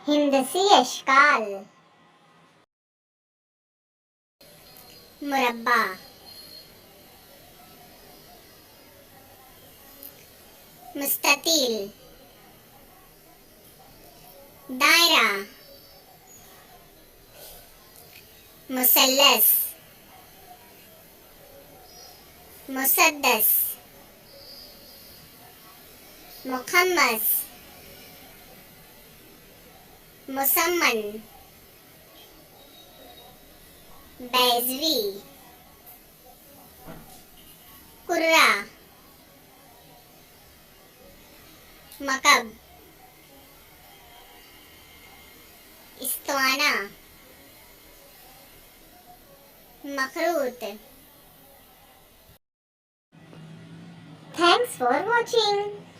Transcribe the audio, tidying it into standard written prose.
हिंदसी अशकाल मुरब्बा मुस्ततील दायरा मुसल्लस मुसद्दस मुखम्मस मुसम्मन बैजवी कुर्रा मकब इस्तवाना मखरूत. Thanks for watching.